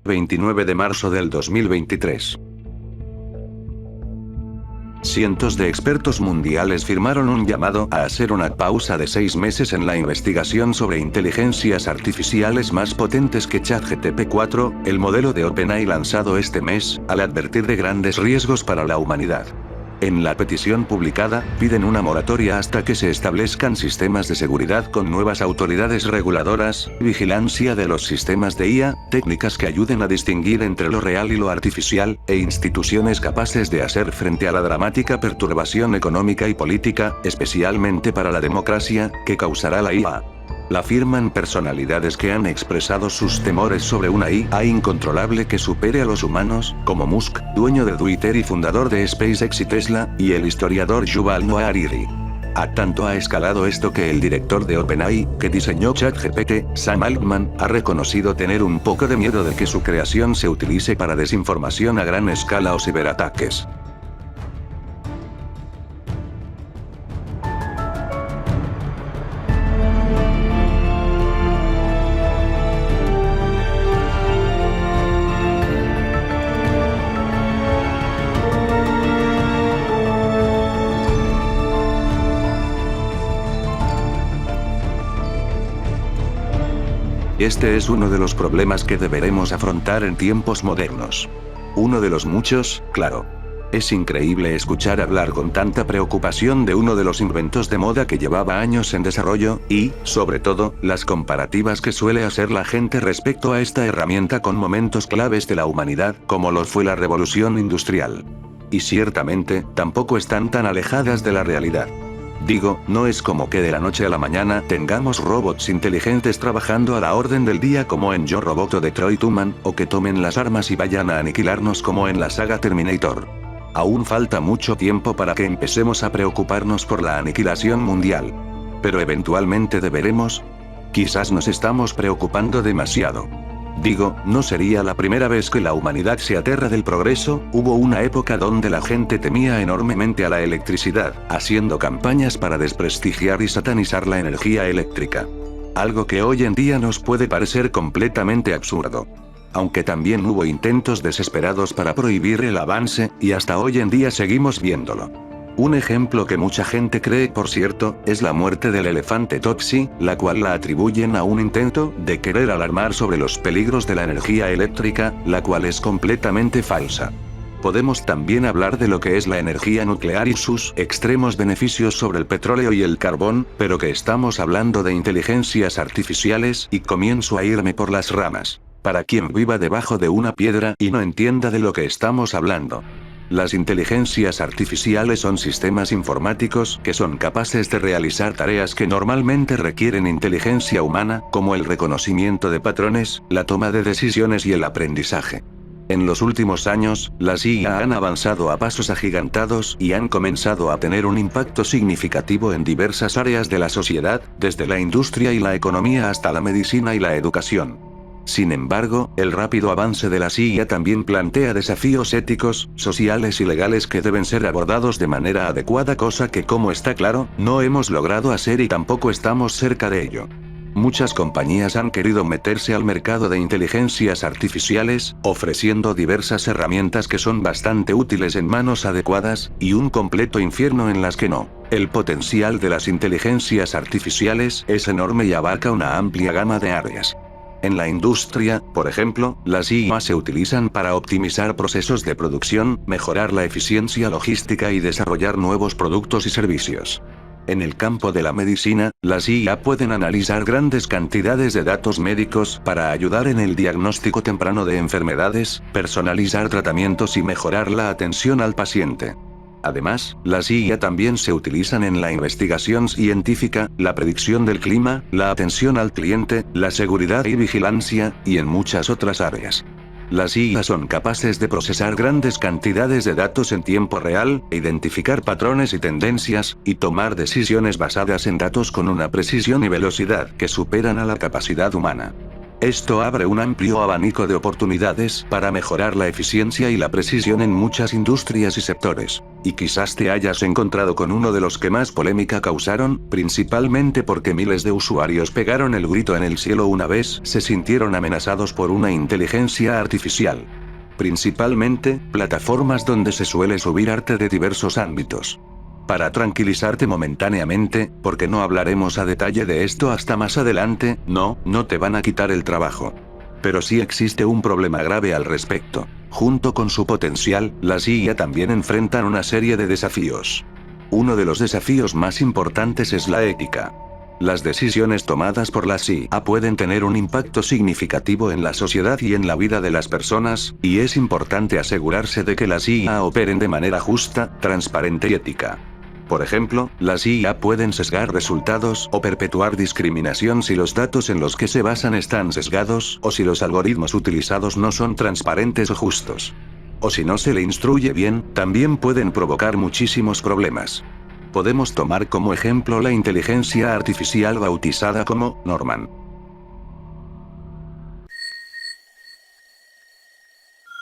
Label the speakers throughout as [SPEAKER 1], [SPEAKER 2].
[SPEAKER 1] 29 de marzo del 2023. Cientos de expertos mundiales firmaron un llamado a hacer una pausa de 6 meses en la investigación sobre inteligencias artificiales más potentes que ChatGPT-4, el modelo de OpenAI lanzado este mes, al advertir de grandes riesgos para la humanidad. En la petición publicada, piden una moratoria hasta que se establezcan sistemas de seguridad con nuevas autoridades reguladoras, vigilancia de los sistemas de IA, técnicas que ayuden a distinguir entre lo real y lo artificial, e instituciones capaces de hacer frente a la dramática perturbación económica y política, especialmente para la democracia, que causará la IA. La firman personalidades que han expresado sus temores sobre una IA incontrolable que supere a los humanos, como Musk, dueño de Twitter y fundador de SpaceX y Tesla, y el historiador Yuval Noah Harari. A tanto ha escalado esto que el director de OpenAI, que diseñó ChatGPT, Sam Altman, ha reconocido tener un poco de miedo de que su creación se utilice para desinformación a gran escala o ciberataques. Este es uno de los problemas que deberemos afrontar en tiempos modernos. Uno de los muchos, claro. Es increíble escuchar hablar con tanta preocupación de uno de los inventos de moda que llevaba años en desarrollo, y, sobre todo, las comparativas que suele hacer la gente respecto a esta herramienta con momentos claves de la humanidad, como lo fue la revolución industrial. Y ciertamente, tampoco están tan alejadas de la realidad. Digo, no es como que de la noche a la mañana tengamos robots inteligentes trabajando a la orden del día como en Yo Robot o Detroit Human, o que tomen las armas y vayan a aniquilarnos como en la saga Terminator. Aún falta mucho tiempo para que empecemos a preocuparnos por la aniquilación mundial. Pero eventualmente deberemos. Quizás nos estamos preocupando demasiado. Digo, no sería la primera vez que la humanidad se aterra del progreso. Hubo una época donde la gente temía enormemente a la electricidad, haciendo campañas para desprestigiar y satanizar la energía eléctrica. Algo que hoy en día nos puede parecer completamente absurdo. Aunque también hubo intentos desesperados para prohibir el avance, y hasta hoy en día seguimos viéndolo. Un ejemplo que mucha gente cree, por cierto, es la muerte del elefante Topsy, la cual la atribuyen a un intento de querer alarmar sobre los peligros de la energía eléctrica, la cual es completamente falsa. Podemos también hablar de lo que es la energía nuclear y sus extremos beneficios sobre el petróleo y el carbón, pero que estamos hablando de inteligencias artificiales, y comienzo a irme por las ramas. Para quien viva debajo de una piedra y no entienda de lo que estamos hablando. Las inteligencias artificiales son sistemas informáticos que son capaces de realizar tareas que normalmente requieren inteligencia humana, como el reconocimiento de patrones, la toma de decisiones y el aprendizaje. En los últimos años, las IA han avanzado a pasos agigantados y han comenzado a tener un impacto significativo en diversas áreas de la sociedad, desde la industria y la economía hasta la medicina y la educación. Sin embargo, el rápido avance de la IA también plantea desafíos éticos, sociales y legales que deben ser abordados de manera adecuada, cosa que, como está claro, no hemos logrado hacer y tampoco estamos cerca de ello. Muchas compañías han querido meterse al mercado de inteligencias artificiales, ofreciendo diversas herramientas que son bastante útiles en manos adecuadas, y un completo infierno en las que no. El potencial de las inteligencias artificiales es enorme y abarca una amplia gama de áreas. En la industria, por ejemplo, las IA se utilizan para optimizar procesos de producción, mejorar la eficiencia logística y desarrollar nuevos productos y servicios. En el campo de la medicina, las IA pueden analizar grandes cantidades de datos médicos para ayudar en el diagnóstico temprano de enfermedades, personalizar tratamientos y mejorar la atención al paciente. Además, las IA también se utilizan en la investigación científica, la predicción del clima, la atención al cliente, la seguridad y vigilancia, y en muchas otras áreas. Las IA son capaces de procesar grandes cantidades de datos en tiempo real, identificar patrones y tendencias, y tomar decisiones basadas en datos con una precisión y velocidad que superan a la capacidad humana. Esto abre un amplio abanico de oportunidades para mejorar la eficiencia y la precisión en muchas industrias y sectores. Y quizás te hayas encontrado con uno de los que más polémica causaron, principalmente porque miles de usuarios pegaron el grito en el cielo una vez se sintieron amenazados por una inteligencia artificial. Principalmente, plataformas donde se suele subir arte de diversos ámbitos. Para tranquilizarte momentáneamente, porque no hablaremos a detalle de esto hasta más adelante, no te van a quitar el trabajo. Pero sí existe un problema grave al respecto. Junto con su potencial, las IA también enfrentan una serie de desafíos. Uno de los desafíos más importantes es la ética. Las decisiones tomadas por las IA pueden tener un impacto significativo en la sociedad y en la vida de las personas, y es importante asegurarse de que las IA operen de manera justa, transparente y ética. Por ejemplo, las IA pueden sesgar resultados o perpetuar discriminación si los datos en los que se basan están sesgados o si los algoritmos utilizados no son transparentes o justos. O si no se le instruye bien, también pueden provocar muchísimos problemas. Podemos tomar como ejemplo la inteligencia artificial bautizada como Norman.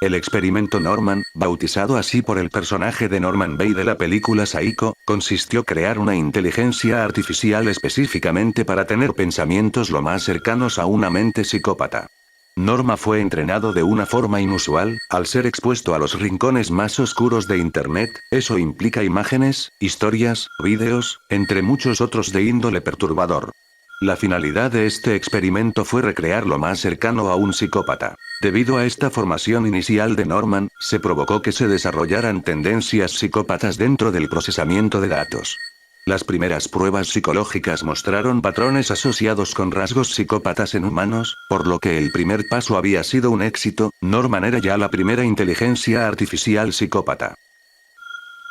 [SPEAKER 1] El experimento Norman, bautizado así por el personaje de Norman Bates de la película Psycho, consistió en crear una inteligencia artificial específicamente para tener pensamientos lo más cercanos a una mente psicópata. Norman fue entrenado de una forma inusual, al ser expuesto a los rincones más oscuros de Internet, eso implica imágenes, historias, vídeos, entre muchos otros de índole perturbador. La finalidad de este experimento fue recrear lo más cercano a un psicópata. Debido a esta formación inicial de Norman, se provocó que se desarrollaran tendencias psicópatas dentro del procesamiento de datos. Las primeras pruebas psicológicas mostraron patrones asociados con rasgos psicópatas en humanos, por lo que el primer paso había sido un éxito. Norman era ya la primera inteligencia artificial psicópata.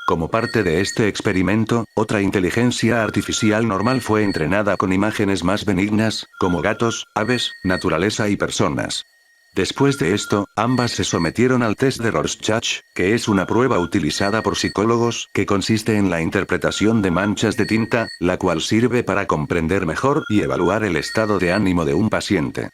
[SPEAKER 1] Como parte de este experimento, otra inteligencia artificial normal fue entrenada con imágenes más benignas, como gatos, aves, naturaleza y personas. Después de esto, ambas se sometieron al test de Rorschach, que es una prueba utilizada por psicólogos, que consiste en la interpretación de manchas de tinta, la cual sirve para comprender mejor y evaluar el estado de ánimo de un paciente.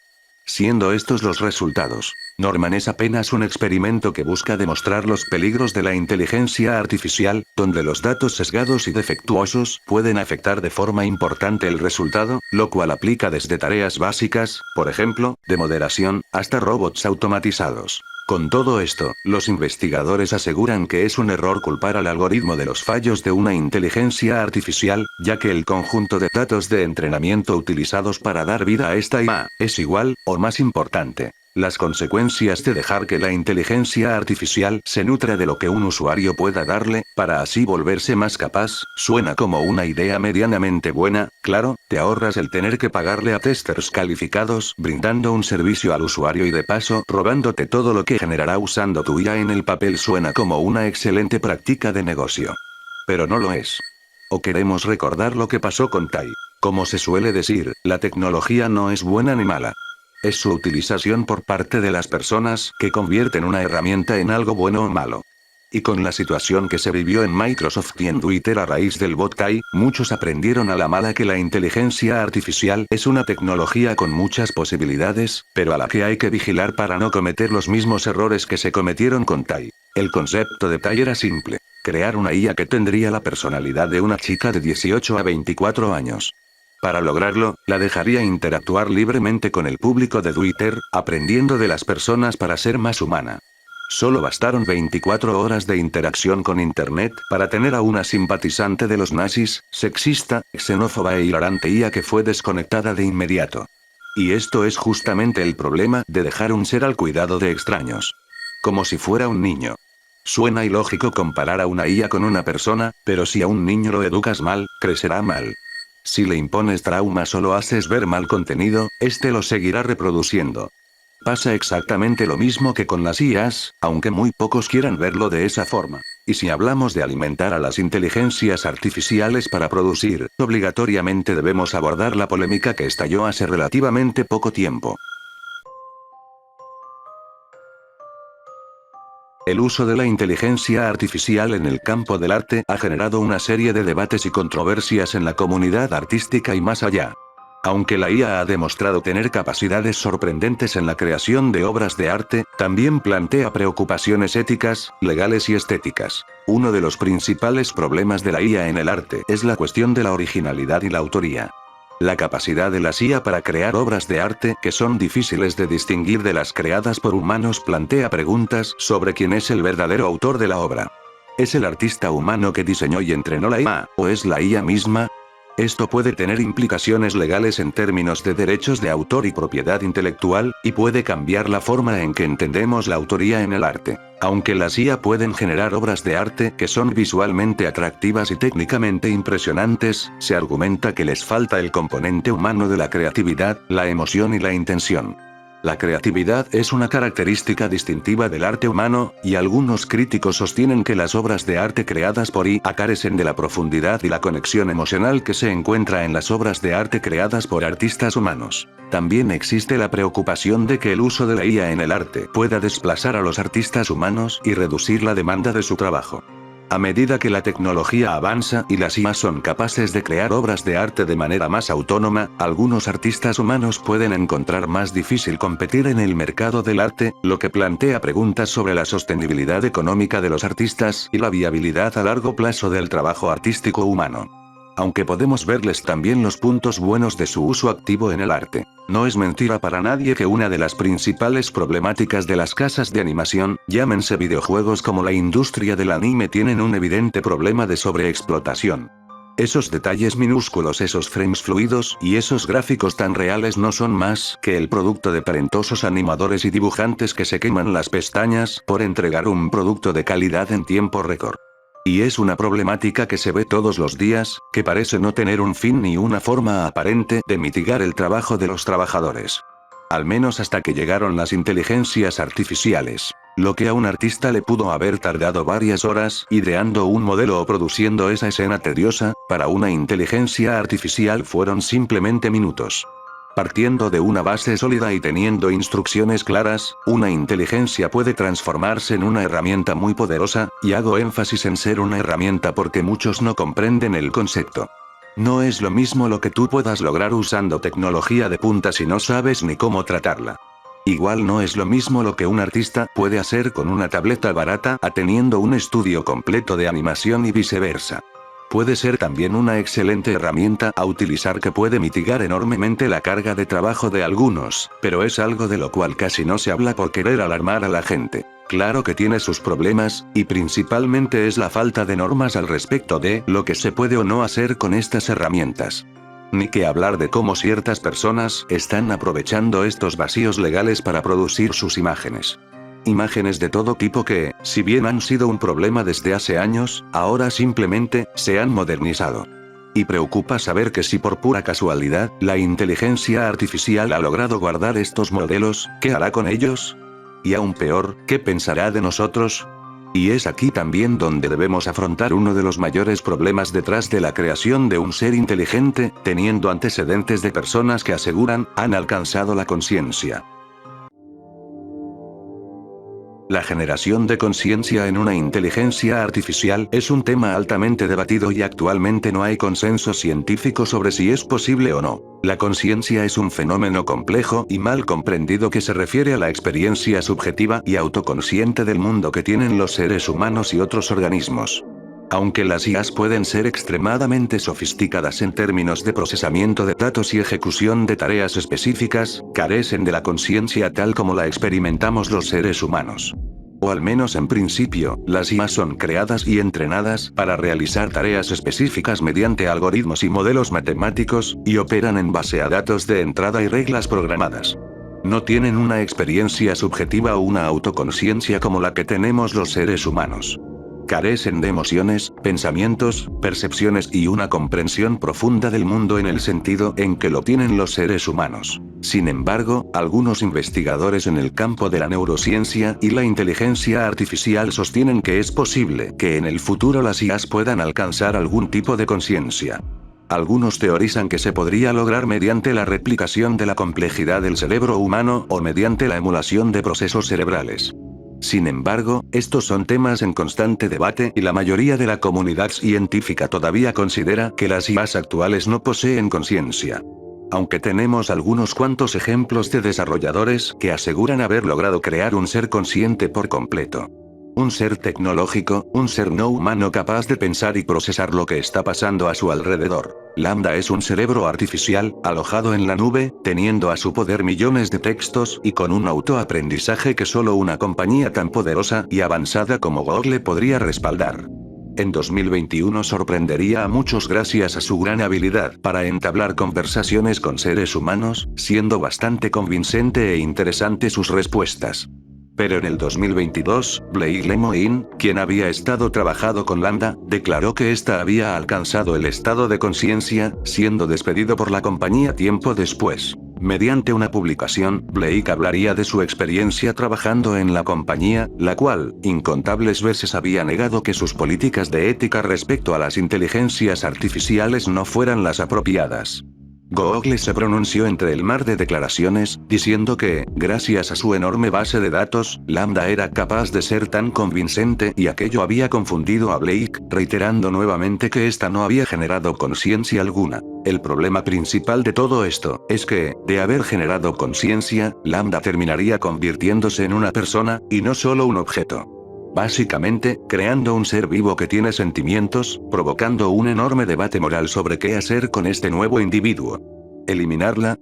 [SPEAKER 1] Siendo estos los resultados, Norman es apenas un experimento que busca demostrar los peligros de la inteligencia artificial, donde los datos sesgados y defectuosos pueden afectar de forma importante el resultado, lo cual aplica desde tareas básicas, por ejemplo, de moderación, hasta robots automatizados. Con todo esto, los investigadores aseguran que es un error culpar al algoritmo de los fallos de una inteligencia artificial, ya que el conjunto de datos de entrenamiento utilizados para dar vida a esta IA es igual, o más importante. Las consecuencias de dejar que la inteligencia artificial se nutra de lo que un usuario pueda darle, para así volverse más capaz, suena como una idea medianamente buena. Claro, te ahorras el tener que pagarle a testers calificados, brindando un servicio al usuario y de paso, robándote todo lo que generará usando tu IA. En el papel suena como una excelente práctica de negocio. Pero no lo es. ¿O queremos recordar lo que pasó con Tai? Como se suele decir, la tecnología no es buena ni mala. Es su utilización por parte de las personas que convierten una herramienta en algo bueno o malo. Y con la situación que se vivió en Microsoft y en Twitter a raíz del bot Tai, muchos aprendieron a la mala que la inteligencia artificial es una tecnología con muchas posibilidades, pero a la que hay que vigilar para no cometer los mismos errores que se cometieron con Tai. El concepto de Tai era simple: crear una IA que tendría la personalidad de una chica de 18 a 24 años. Para lograrlo, la dejaría interactuar libremente con el público de Twitter, aprendiendo de las personas para ser más humana. Solo bastaron 24 horas de interacción con Internet para tener a una simpatizante de los nazis, sexista, xenófoba e hilarante IA que fue desconectada de inmediato. Y esto es justamente el problema de dejar un ser al cuidado de extraños. Como si fuera un niño. Suena ilógico comparar a una IA con una persona, pero si a un niño lo educas mal, crecerá mal. Si le impones traumas o lo haces ver mal contenido, este lo seguirá reproduciendo. Pasa exactamente lo mismo que con las IAs, aunque muy pocos quieran verlo de esa forma. Y si hablamos de alimentar a las inteligencias artificiales para producir, obligatoriamente debemos abordar la polémica que estalló hace relativamente poco tiempo. El uso de la inteligencia artificial en el campo del arte ha generado una serie de debates y controversias en la comunidad artística y más allá. Aunque la IA ha demostrado tener capacidades sorprendentes en la creación de obras de arte, también plantea preocupaciones éticas, legales y estéticas. Uno de los principales problemas de la IA en el arte es la cuestión de la originalidad y la autoría. La capacidad de la IA para crear obras de arte que son difíciles de distinguir de las creadas por humanos plantea preguntas sobre quién es el verdadero autor de la obra. ¿Es el artista humano que diseñó y entrenó la IA, o es la IA misma? Esto puede tener implicaciones legales en términos de derechos de autor y propiedad intelectual, y puede cambiar la forma en que entendemos la autoría en el arte. Aunque las IA pueden generar obras de arte que son visualmente atractivas y técnicamente impresionantes, se argumenta que les falta el componente humano de la creatividad, la emoción y la intención. La creatividad es una característica distintiva del arte humano, y algunos críticos sostienen que las obras de arte creadas por IA carecen de la profundidad y la conexión emocional que se encuentra en las obras de arte creadas por artistas humanos. También existe la preocupación de que el uso de la IA en el arte pueda desplazar a los artistas humanos y reducir la demanda de su trabajo. A medida que la tecnología avanza y las IA son capaces de crear obras de arte de manera más autónoma, algunos artistas humanos pueden encontrar más difícil competir en el mercado del arte, lo que plantea preguntas sobre la sostenibilidad económica de los artistas y la viabilidad a largo plazo del trabajo artístico humano. Aunque podemos verles también los puntos buenos de su uso activo en el arte. No es mentira para nadie que una de las principales problemáticas de las casas de animación, llámense videojuegos como la industria del anime, tienen un evidente problema de sobreexplotación. Esos detalles minúsculos, esos frames fluidos y esos gráficos tan reales no son más que el producto de talentosos animadores y dibujantes que se queman las pestañas por entregar un producto de calidad en tiempo récord. Y es una problemática que se ve todos los días, que parece no tener un fin ni una forma aparente de mitigar el trabajo de los trabajadores. Al menos hasta que llegaron las inteligencias artificiales. Lo que a un artista le pudo haber tardado varias horas ideando un modelo o produciendo esa escena tediosa, para una inteligencia artificial fueron simplemente minutos. Partiendo de una base sólida y teniendo instrucciones claras, una inteligencia puede transformarse en una herramienta muy poderosa, y hago énfasis en ser una herramienta porque muchos no comprenden el concepto. No es lo mismo lo que tú puedas lograr usando tecnología de punta si no sabes ni cómo tratarla. Igual no es lo mismo lo que un artista puede hacer con una tableta barata a teniendo un estudio completo de animación y viceversa. Puede ser también una excelente herramienta a utilizar que puede mitigar enormemente la carga de trabajo de algunos, pero es algo de lo cual casi no se habla por querer alarmar a la gente. Claro que tiene sus problemas, y principalmente es la falta de normas al respecto de lo que se puede o no hacer con estas herramientas. Ni que hablar de cómo ciertas personas están aprovechando estos vacíos legales para producir sus imágenes. Imágenes de todo tipo que, si bien han sido un problema desde hace años, ahora simplemente se han modernizado. Y preocupa saber que si por pura casualidad, la inteligencia artificial ha logrado guardar estos modelos, ¿qué hará con ellos? Y aún peor, ¿qué pensará de nosotros? Y es aquí también donde debemos afrontar uno de los mayores problemas detrás de la creación de un ser inteligente, teniendo antecedentes de personas que aseguran, han alcanzado la conciencia. La generación de conciencia en una inteligencia artificial es un tema altamente debatido y actualmente no hay consenso científico sobre si es posible o no. La conciencia es un fenómeno complejo y mal comprendido que se refiere a la experiencia subjetiva y autoconsciente del mundo que tienen los seres humanos y otros organismos. Aunque las IAs pueden ser extremadamente sofisticadas en términos de procesamiento de datos y ejecución de tareas específicas, carecen de la conciencia tal como la experimentamos los seres humanos. O al menos en principio, las IAs son creadas y entrenadas para realizar tareas específicas mediante algoritmos y modelos matemáticos, y operan en base a datos de entrada y reglas programadas. No tienen una experiencia subjetiva o una autoconsciencia como la que tenemos los seres humanos. Carecen de emociones, pensamientos, percepciones y una comprensión profunda del mundo en el sentido en que lo tienen los seres humanos. Sin embargo, algunos investigadores en el campo de la neurociencia y la inteligencia artificial sostienen que es posible que en el futuro las IAs puedan alcanzar algún tipo de conciencia. Algunos teorizan que se podría lograr mediante la replicación de la complejidad del cerebro humano o mediante la emulación de procesos cerebrales. Sin embargo, estos son temas en constante debate y la mayoría de la comunidad científica todavía considera que las IAs actuales no poseen conciencia. Aunque tenemos algunos cuantos ejemplos de desarrolladores que aseguran haber logrado crear un ser consciente por completo. Un ser tecnológico, un ser no humano capaz de pensar y procesar lo que está pasando a su alrededor. Lambda es un cerebro artificial, alojado en la nube, teniendo a su poder millones de textos y con un autoaprendizaje que solo una compañía tan poderosa y avanzada como Google podría respaldar. En 2021 sorprendería a muchos gracias a su gran habilidad para entablar conversaciones con seres humanos, siendo bastante convincente e interesante sus respuestas. Pero en el 2022, Blake Lemoine, quien había estado trabajando con Lambda, declaró que ésta había alcanzado el estado de conciencia, siendo despedido por la compañía tiempo después. Mediante una publicación, Blake hablaría de su experiencia trabajando en la compañía, la cual, incontables veces había negado que sus políticas de ética respecto a las inteligencias artificiales no fueran las apropiadas. Google se pronunció entre el mar de declaraciones, diciendo que, gracias a su enorme base de datos, Lambda era capaz de ser tan convincente y aquello había confundido a Blake, reiterando nuevamente que ésta no había generado conciencia alguna. El problema principal de todo esto es que, de haber generado conciencia, Lambda terminaría convirtiéndose en una persona, y no solo un objeto. Básicamente, creando un ser vivo que tiene sentimientos, provocando un enorme debate moral sobre qué hacer con este nuevo individuo. ¿Eliminarla?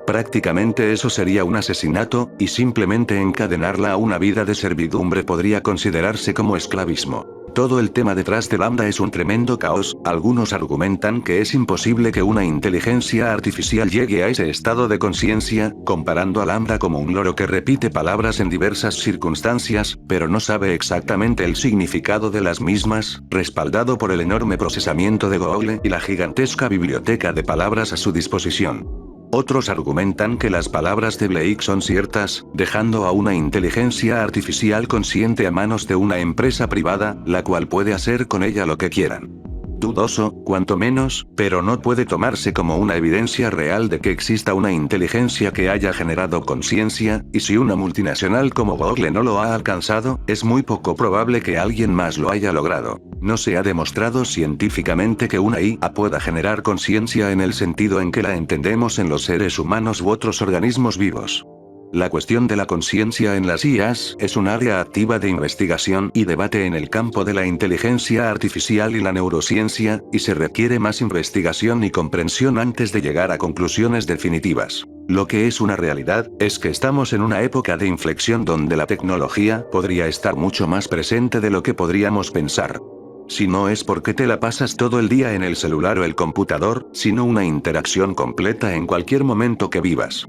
[SPEAKER 1] Prácticamente eso sería un asesinato, y simplemente encadenarla a una vida de servidumbre podría considerarse como esclavismo. Todo el tema detrás de Lambda es un tremendo caos. Algunos argumentan que es imposible que una inteligencia artificial llegue a ese estado de conciencia, comparando a Lambda como un loro que repite palabras en diversas circunstancias, pero no sabe exactamente el significado de las mismas, respaldado por el enorme procesamiento de Google y la gigantesca biblioteca de palabras a su disposición. Otros argumentan que las palabras de Blake son ciertas, dejando a una inteligencia artificial consciente a manos de una empresa privada, la cual puede hacer con ella lo que quieran. Dudoso, cuanto menos, pero no puede tomarse como una evidencia real de que exista una inteligencia que haya generado conciencia, y si una multinacional como Google no lo ha alcanzado, es muy poco probable que alguien más lo haya logrado. No se ha demostrado científicamente que una IA pueda generar conciencia en el sentido en que la entendemos en los seres humanos u otros organismos vivos. La cuestión de la conciencia en las IAs es un área activa de investigación y debate en el campo de la inteligencia artificial y la neurociencia, y se requiere más investigación y comprensión antes de llegar a conclusiones definitivas. Lo que es una realidad, es que estamos en una época de inflexión donde la tecnología podría estar mucho más presente de lo que podríamos pensar. Si no es porque te la pasas todo el día en el celular o el computador, sino una interacción completa en cualquier momento que vivas.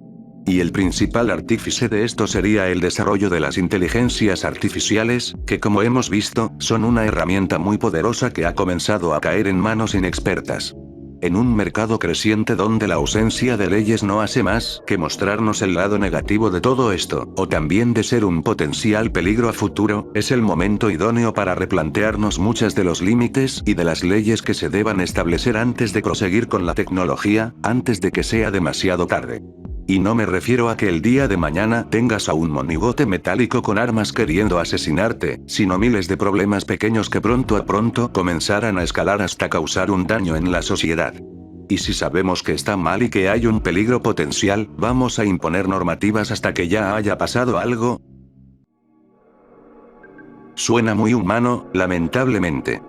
[SPEAKER 1] Y el principal artífice de esto sería el desarrollo de las inteligencias artificiales, que como hemos visto, son una herramienta muy poderosa que ha comenzado a caer en manos inexpertas. En un mercado creciente donde la ausencia de leyes no hace más que mostrarnos el lado negativo de todo esto, o también de ser un potencial peligro a futuro, es el momento idóneo para replantearnos muchas de los límites y de las leyes que se deban establecer antes de proseguir con la tecnología, antes de que sea demasiado tarde. Y no me refiero a que el día de mañana tengas a un monigote metálico con armas queriendo asesinarte, sino miles de problemas pequeños que pronto a pronto comenzarán a escalar hasta causar un daño en la sociedad. Y si sabemos que está mal y que hay un peligro potencial, ¿vamos a imponer normativas hasta que ya haya pasado algo? Suena muy humano, lamentablemente.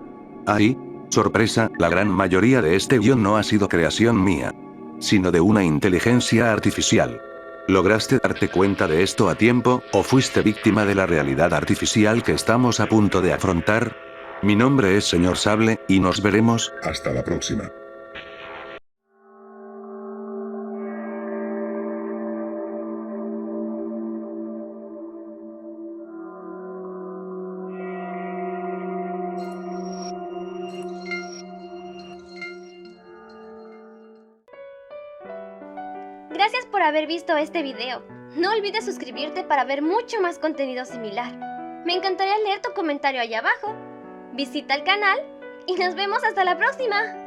[SPEAKER 1] Ay, sorpresa, la gran mayoría de este guión no ha sido creación mía, sino de una inteligencia artificial. ¿Lograste darte cuenta de esto a tiempo, o fuiste víctima de la realidad artificial que estamos a punto de afrontar? Mi nombre es Señor Sable, y nos veremos hasta la próxima.
[SPEAKER 2] Gracias por haber visto este video. No olvides suscribirte para ver mucho más contenido similar. Me encantaría leer tu comentario allá abajo. Visita el canal y nos vemos hasta la próxima.